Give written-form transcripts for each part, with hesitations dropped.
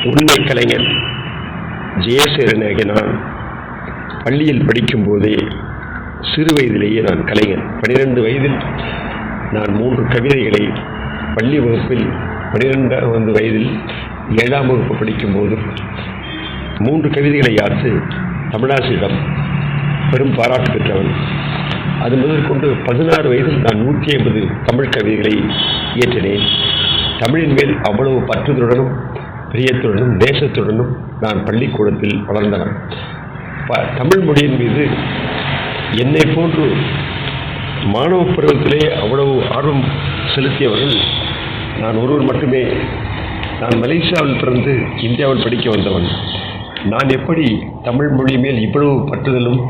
உண்மை கலைஞர் ஜெயசேகரனாகிய நான் பள்ளியில் படிக்கும் போதே சிறு வயதிலேயே நான் கலைஞர். 12 வயதில் நான் 3 கவிதைகளை பள்ளி வகுப்பில், 12வது வயதில் 7ஆம் வகுப்பு படிக்கும்போது 3 கவிதைகளை யாத்து தமிழாசிரியிடம் பெரும் பாராட்டு பெற்றவன். அது முதற்கொண்டு 16 வயதில் நான் 150 தமிழ் கவிதைகளை இயற்றினேன். தமிழின் மேல் அவ்வளவு பற்றுதலுடனும் பிரியத்துடனும் நேசத்துடனும் நான் பள்ளிக்கூடத்தில் வளர்ந்தவன். தமிழ் மொழியின் மீது என்னை போன்று மாணவ பருவத்திலே அவ்வளவு ஆர்வம் செலுத்தியவர்கள் நான் ஒருவர் மட்டுமே. நான் மலேசியாவில் பிறந்து இந்தியாவில் படிக்க வந்தவன். நான் எப்படி தமிழ் மொழி மேல் இவ்வளவு பற்றுதலும்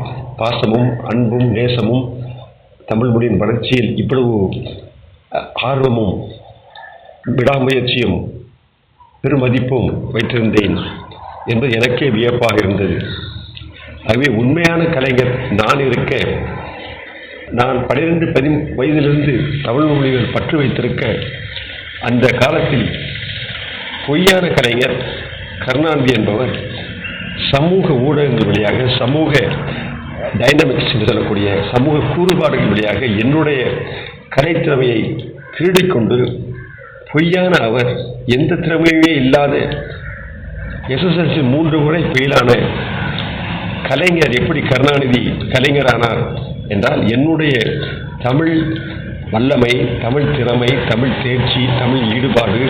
பாசமும் அன்பும் நேசமும், தமிழ் மொழியின் வளர்ச்சியில் இவ்வளவு ஆர்வமும் விடாமுயற்சியும் பெருமதிப்பும் வைத்திருந்தேன் என்பது எனக்கே வியப்பாக இருந்தது. ஆகவே உண்மையான கலைஞர் நான் இருக்க, நான் 12 வயதிலிருந்து தமிழ் மொழியில் பற்று வைத்திருக்க, அந்த காலத்தில் பொய்யான கலைஞர் கருணாநிதி என்பவர் சமூக ஊடகங்கள் வழியாக, சமூக டைனமிக்ஸ் என்று சொல்லக்கூடிய சமூக கூறுபாடுகள் வழியாக என்னுடைய கலைத்திறமையை திருடிக்கொண்டு, பொய்யான அவர் எந்த திறமையுமே இல்லாத SSLC 3 முறை ஃபெயிலான கலைஞர் எப்படி கருணாநிதி கலைஞரானார் என்றால், என்னுடைய தமிழ் வல்லமை, தமிழ் திறமை, தமிழ் தேர்ச்சி, தமிழ் ஈடுபாடு,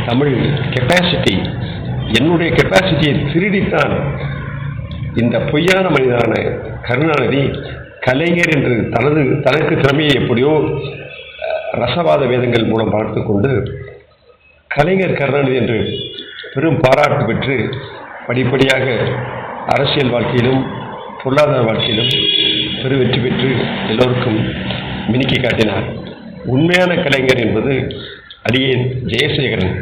தமிழ் கெப்பாசிட்டி, என்னுடைய கெப்பாசிட்டியை திருடித்தான் இந்த பொய்யான மனிதரான கருணாநிதி கலைஞர் என்று தனக்கு திறமையை எப்படியோ ரசவாத வேதங்கள் மூலம் பார்த்து கொண்டு கலைஞர் கருணாநிதி என்று பெரும் பாராட்டு பெற்று படிப்படியாக அரசியல் வாழ்க்கையிலும் பொருளாதார வாழ்க்கையிலும் பெரு வெற்றி பெற்று எல்லோருக்கும் மினுக்கி காட்டினார். உண்மையான கலைஞர் என்பது அடியேன் ஜெயசேகரன்.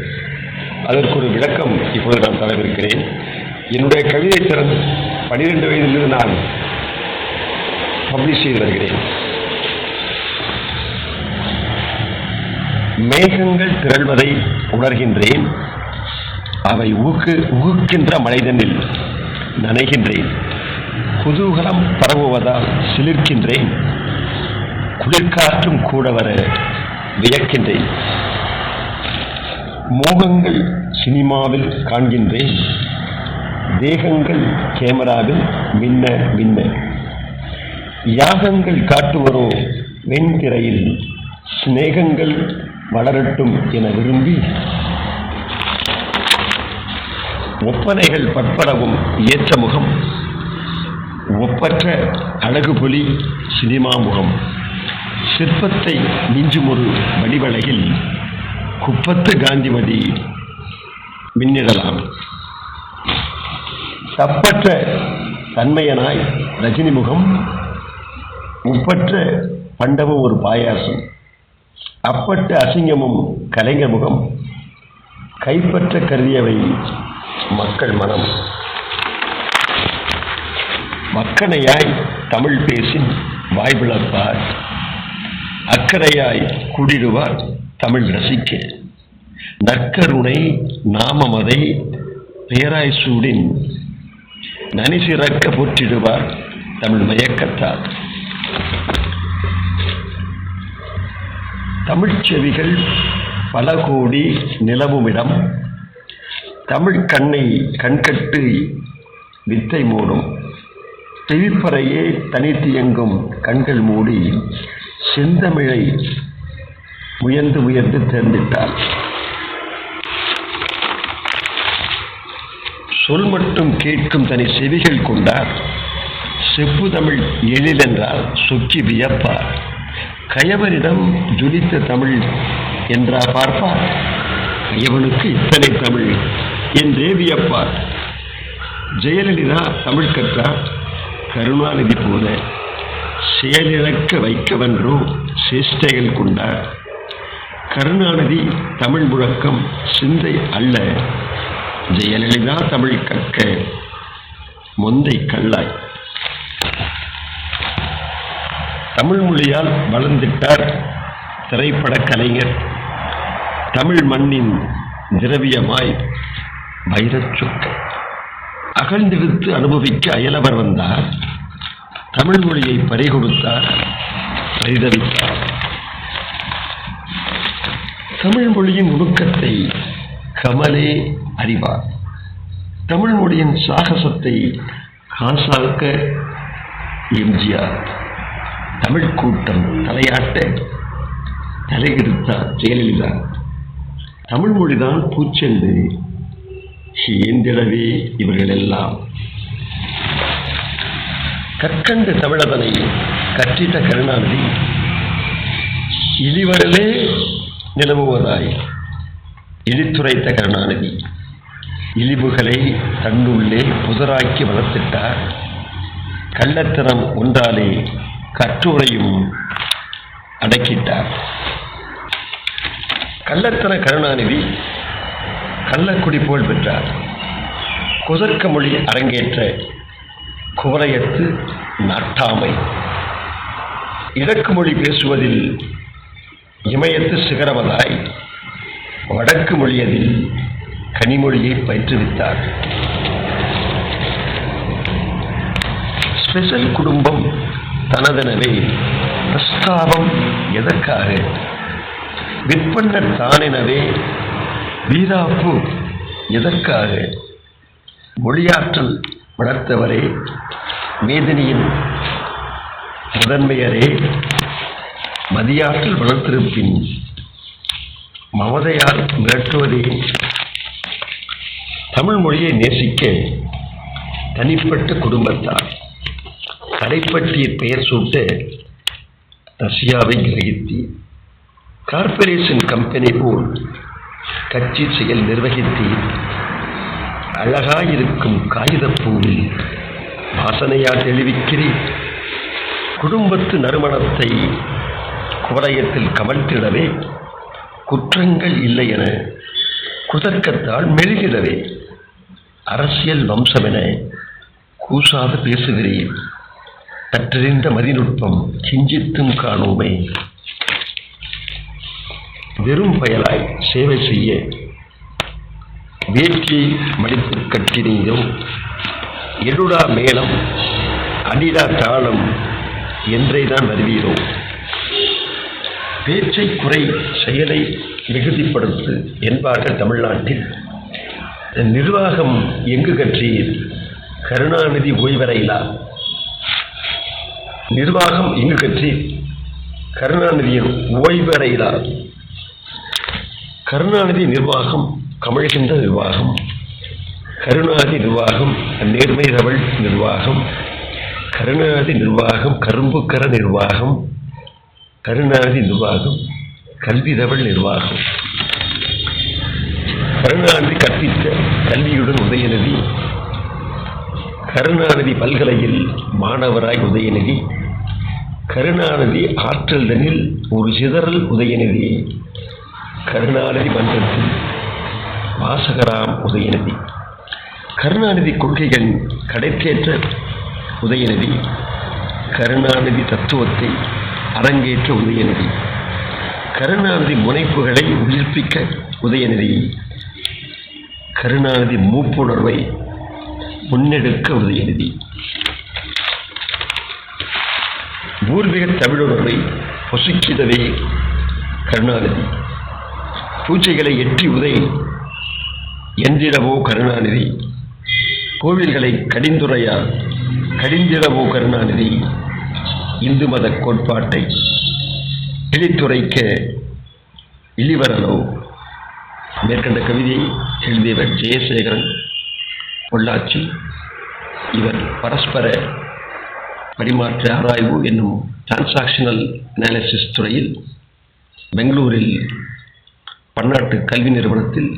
அதற்கு ஒரு விளக்கம் இப்பொழுது நான் தரவிருக்கிறேன். என்னுடைய கவிதை திறன் 12 வயதிலிருந்து நான் பப்ளிஷ் செய்து வருகிறேன். மேகங்கள் திரள்வதை உணர்கின்றேன், அவை உகுக்கின்ற மழைதனில் நனைகின்றேன், குதூகலம் பரவுவதால் சிலிர்க்கின்றேன், குளிர்காற்றும் கூட வர வியக்கின்றேன், மோகங்கள் சினிமாவில் காண்கின்றேன், தேகங்கள் கேமராவில் மின்ன மின்ன, யாகங்கள் காட்டுவரோ வெண்திரையில் சிநேகங்கள் வளரட்டும் என விரும்பி, ஒப்பனைகள் பற்படவும் ஏற்ற முகம், ஒப்பற்ற அழகுபொலி சினிமா முகம், சிற்பத்தை மிஞ்சும் ஒரு வடிவலையில் குப்பத்து காந்திமதி மின்னிடலாம், தப்பற்ற தன்மையனாய் ரஜினி முகம், உப்பற்ற பண்டமும் ஒரு பாயாசம், அப்பட்ட அசிங்கமும் கலைஞர் முகம், கைப்பற்ற கருதியவை மக்கள் மனம், மக்கனையாய் தமிழ் பேசின் வாய்பிளப்பார், அக்கறையாய் கூடிடுவார் தமிழ் ரசிக்க, நற்கருணை நாமமதை பேராய் சூடின் நனிசிறக்க போற்றிடுவார் தமிழ் மயக்கத்தார், தமிழ்ச் செவிகள் பல கோடி நிலவுமிடம், தமிழ் கண்ணை கண்கட்டு வித்தை மூடும், செவிப்பறையே தனித்தியங்கும் கண்கள் மூடி செந்தமிழை முயன்று தேர்ந்திட்டார், சொல் மட்டும் கேட்கும் தனி செவிகள் கொண்டார், செப்பு தமிழ் எழிலென்றால் சொக்கி வியப்பார், கயவனிடம் ஜொலித்த தமிழ் என்றா பார்ப்பார், கயவனுக்கு இத்தனை தமிழ் என்றே வியப்பார், ஜெயலலிதா தமிழ் கற்றார், கருணாநிதி போல செயலிழக்க வைக்கவென்றோ சேஷ்டைகள் கொண்டார், கருணாநிதி தமிழ் முழக்கம் சிந்தை அல்ல, ஜெயலலிதா தமிழ் கற்க மொந்தை கல்லாய். தமிழ் மொழியால் வளர்ந்திட்டார் திரைப்பட கலைஞர், தமிழ் மண்ணின் திரவியமாய் வைரச் சொற்கள். அகழ்ந்தெடுத்து அனுபவிக்க அயலவர் வந்தார். தமிழ் மொழியை பறிகொடுத்தார், பரிதவித்தார். தமிழ் மொழியின் நுணுக்கத்தை கமலே அறிவார். தமிழ் மொழியின் சாகசத்தை காசாக்க எம்ஜிஆர். தமிழ் கூட்டம் தலையாட்ட தலையெடுத்தார் ஜெயலலிதா. தமிழ் மொழிதான் பூச்சென்று ஏந்திடவே இவர்கள் எல்லாம். கற்கண்டு தமிழதனை கற்றிட்ட கருணாநிதி இழிவரலே நிலவுவதாய் இழித்துரைத்த கருணாநிதி இழிவுகளை தன்னுள்ளே புதராக்கி வளர்த்திட்டார். கள்ளத்தனம் ஒன்றாலே கட்டுரையும் அடக்கிட்டார். கள்ளத்தன கருணாநிதி கள்ளக்குடி போல் பெற்றார். குதர்க்க மொழி அரங்கேற்ற குவளையத்து நாட்டாமை. இடக்கு மொழி பேசுவதில் இமயத்து சிகரவதாய் வடக்கு மொழியதில் கனிமொழியை பயிற்றுவித்தார். ஸ்பெஷல் குடும்பம் தனதெனவே பிரஸ்தாபம் எதற்காக விற்பன்ன தானெனவே வீராப்பு எதற்காக மொழியாற்றல் வளர்த்தவரே மேதினியின் முதன்மையரே மதியாற்றல் வளர்த்திருப்பின் மமதையால் மிரட்டுவதே. தமிழ் மொழியை நேசிக்க தனிப்பட்ட குடும்பத்தார் கலைப்பற்றிய பெயர் சூட்ட ரஷ்யாவை கிரகித்தி கார்ப்பரேஷன் கம்பெனி போல் கட்சி செயல் நிர்வகித்து அழகாயிருக்கும் காகிதப்பூவில் வாசனையால் தெளிவிக்கிறேன். குடும்பத்து நறுமணத்தை குவளையத்தில் கமழ்த்திடவே குற்றங்கள் இல்லை என குதர்க்கத்தால் மெழுகிடவே அரசியல் வம்சமென கூசாது பேசுகிறேன். கற்றறிந்த மதிநுட்பம் கிஞ்சித்தும் காணோமே. வெறும் பயலாய் சேவை செய்ய வேட்கை மடிப்பு கட்டினீரோ எடுடா மேளம் அடிடா தாளம் என்றேதான் வருவீரோ. பேச்சை குறை செயலை மிகுதிப்படுத்து என்பார்கள் தமிழ்நாட்டில். நிர்வாகம் எங்கு கற்றீர் கருணாநிதி ஓய்வறையிலா. நிர்வாகம் எங்கு கற்றீர் கருணாநிதியின் ஓய்வறையிலா. கருணாநிதி நிர்வாகம் கமழ்கின்ற நிர்வாகம். கருணாநிதி நிர்வாகம் நேர்மை தவள் நிர்வாகம். கருணாநிதி நிர்வாகம் கரும்புக்கர நிர்வாகம். கருணாநிதி நிர்வாகம் கல்வி தவள் நிர்வாகம். கருணாநிதி கற்பித்த கல்வியுடன் உதயநிதி. கருணாநிதி பல்கலையில் மாணவராய் உதயநிதி. கருணாநிதி ஆற்றல்தனில் ஒரு சிதறல் உதயநிதி. கருணாநிதி மன்றத்தில் வாசகராம் உதயநிதி. கருணாநிதி கொள்கைகள் கடைக்கேற்ற உதயநிதி. கருணாநிதி தத்துவத்தை அரங்கேற்ற உதயநிதி. கருணாநிதி முனைப்புகளை உயிர்ப்பிக்க உதயநிதி. கருணாநிதி மூப்புணர்வை முன்னெடுக்க உதயநிதி. பூர்வீக தமிழுணர்வை பொசுக்கிடவே கருணாநிதி. பூஜைகளை எட்டி உதை என்றிடவோ கருணாநிதி. கோவில்களை கடிந்திடவோ கருணாநிதி. இந்து மத கோட்பாட்டை இழித்துரைக்க இழிவரலோ. மேற்கண்ட கவிதையை எழுதியவர் ஜெயசேகரன், பொள்ளாச்சி. இவர் பரஸ்பர பரிமாற்ற ஆராய்வு என்னும் டிரான்சாக்ஷனல் அனாலிசிஸ் துறையில் பெங்களூரில் பன்னாட்டு கல்வி நிறுவனத்தில்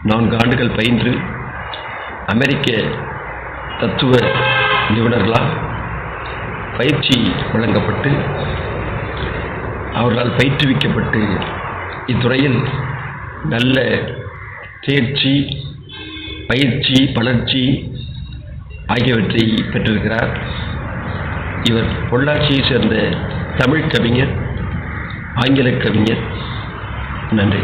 4 ஆண்டுகள் பயின்று அமெரிக்க தத்துவ நிபுணர்களால் பயிற்சி வழங்கப்பட்டு அவர்களால் பயிற்றுவிக்கப்பட்டு இத்துறையில் நல்ல தேர்ச்சி, பயிற்சி, வளர்ச்சி ஆகியவற்றை பெற்றிருக்கிறார். இவர் பொள்ளாச்சியை சேர்ந்த தமிழ் கவிஞர், ஆங்கில கவிஞர். நன்றி.